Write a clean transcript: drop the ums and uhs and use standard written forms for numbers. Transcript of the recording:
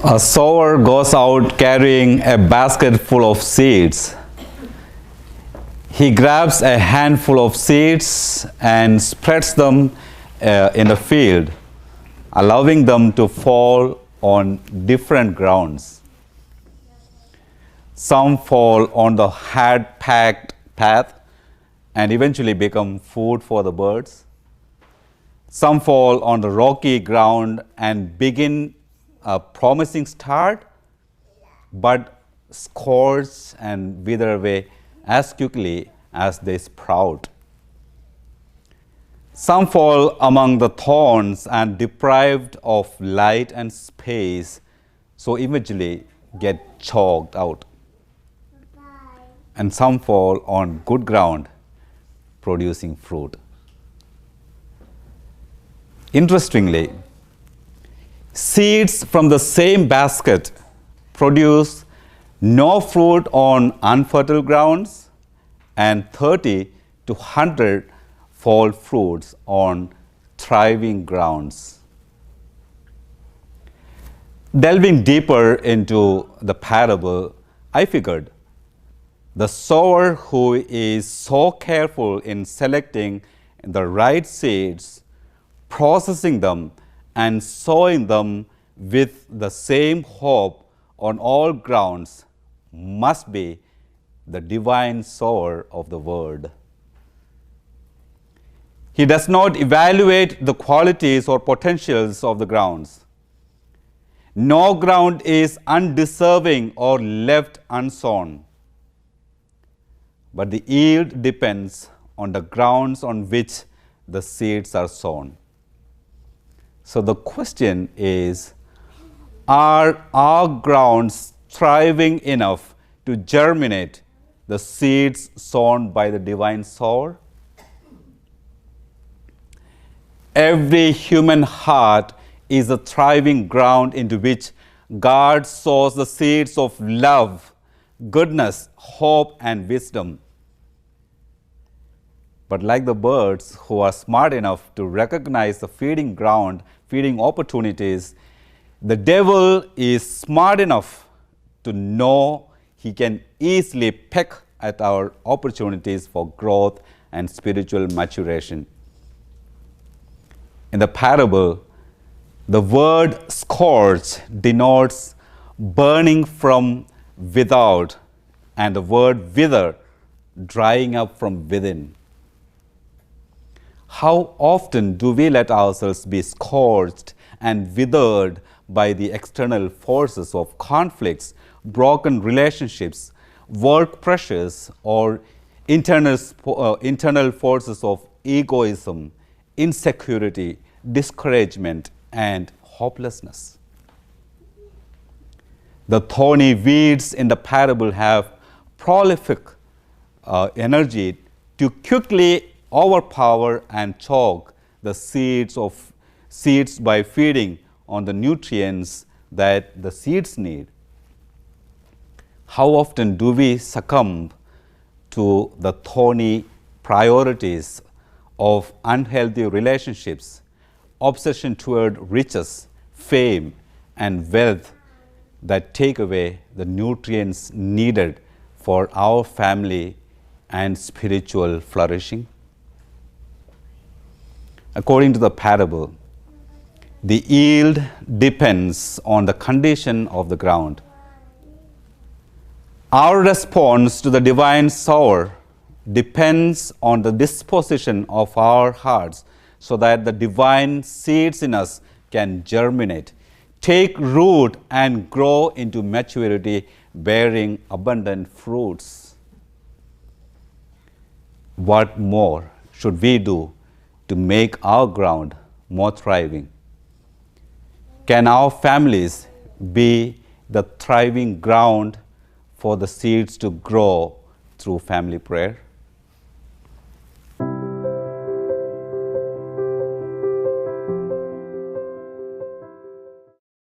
A sower goes out carrying a basket full of seeds. He grabs a handful of seeds and spreads them in the field, allowing them to fall on different grounds. Some fall on the hard-packed path and eventually become food for the birds. Some fall on the rocky ground and begin a promising start, but scorch and wither away as quickly as they sprout. Some fall among the thorns and deprived of light and space, so eventually get choked out. And some fall on good ground, producing fruit. Interestingly, seeds from the same basket produce no fruit on unfertile grounds and 30 to 100 fold fruits on thriving grounds. Delving deeper into the parable, I figured the sower who is so careful in selecting the right seeds, processing them, and sowing them with the same hope on all grounds must be the divine sower of the word. He does not evaluate the qualities or potentials of the grounds. No ground is undeserving or left unsown, but the yield depends on the grounds on which the seeds are sown. So the question is, are our grounds thriving enough to germinate the seeds sown by the divine sower? Every human heart is a thriving ground into which God sows the seeds of love, goodness, hope, and wisdom. But like the birds who are smart enough to recognize the feeding ground, feeding opportunities, the devil is smart enough to know he can easily peck at our opportunities for growth and spiritual maturation. In the parable, the word scorch denotes burning from without, and the word wither drying up from within. How often do we let ourselves be scorched and withered by the external forces of conflicts, broken relationships, work pressures, or internal forces of egoism, insecurity, discouragement, and hopelessness? The thorny weeds in the parable have prolific energy to quickly overpower and choke the seeds by feeding on the nutrients that the seeds need. How often do we succumb to the thorny priorities of unhealthy relationships, obsession toward riches, fame, and wealth that take away the nutrients needed for our family and spiritual flourishing? According to the parable, the yield depends on the condition of the ground. Our response to the divine sower depends on the disposition of our hearts so that the divine seeds in us can germinate, take root, and grow into maturity, bearing abundant fruits. What more should we do to make our ground more thriving? Can our families be the thriving ground for the seeds to grow through family prayer?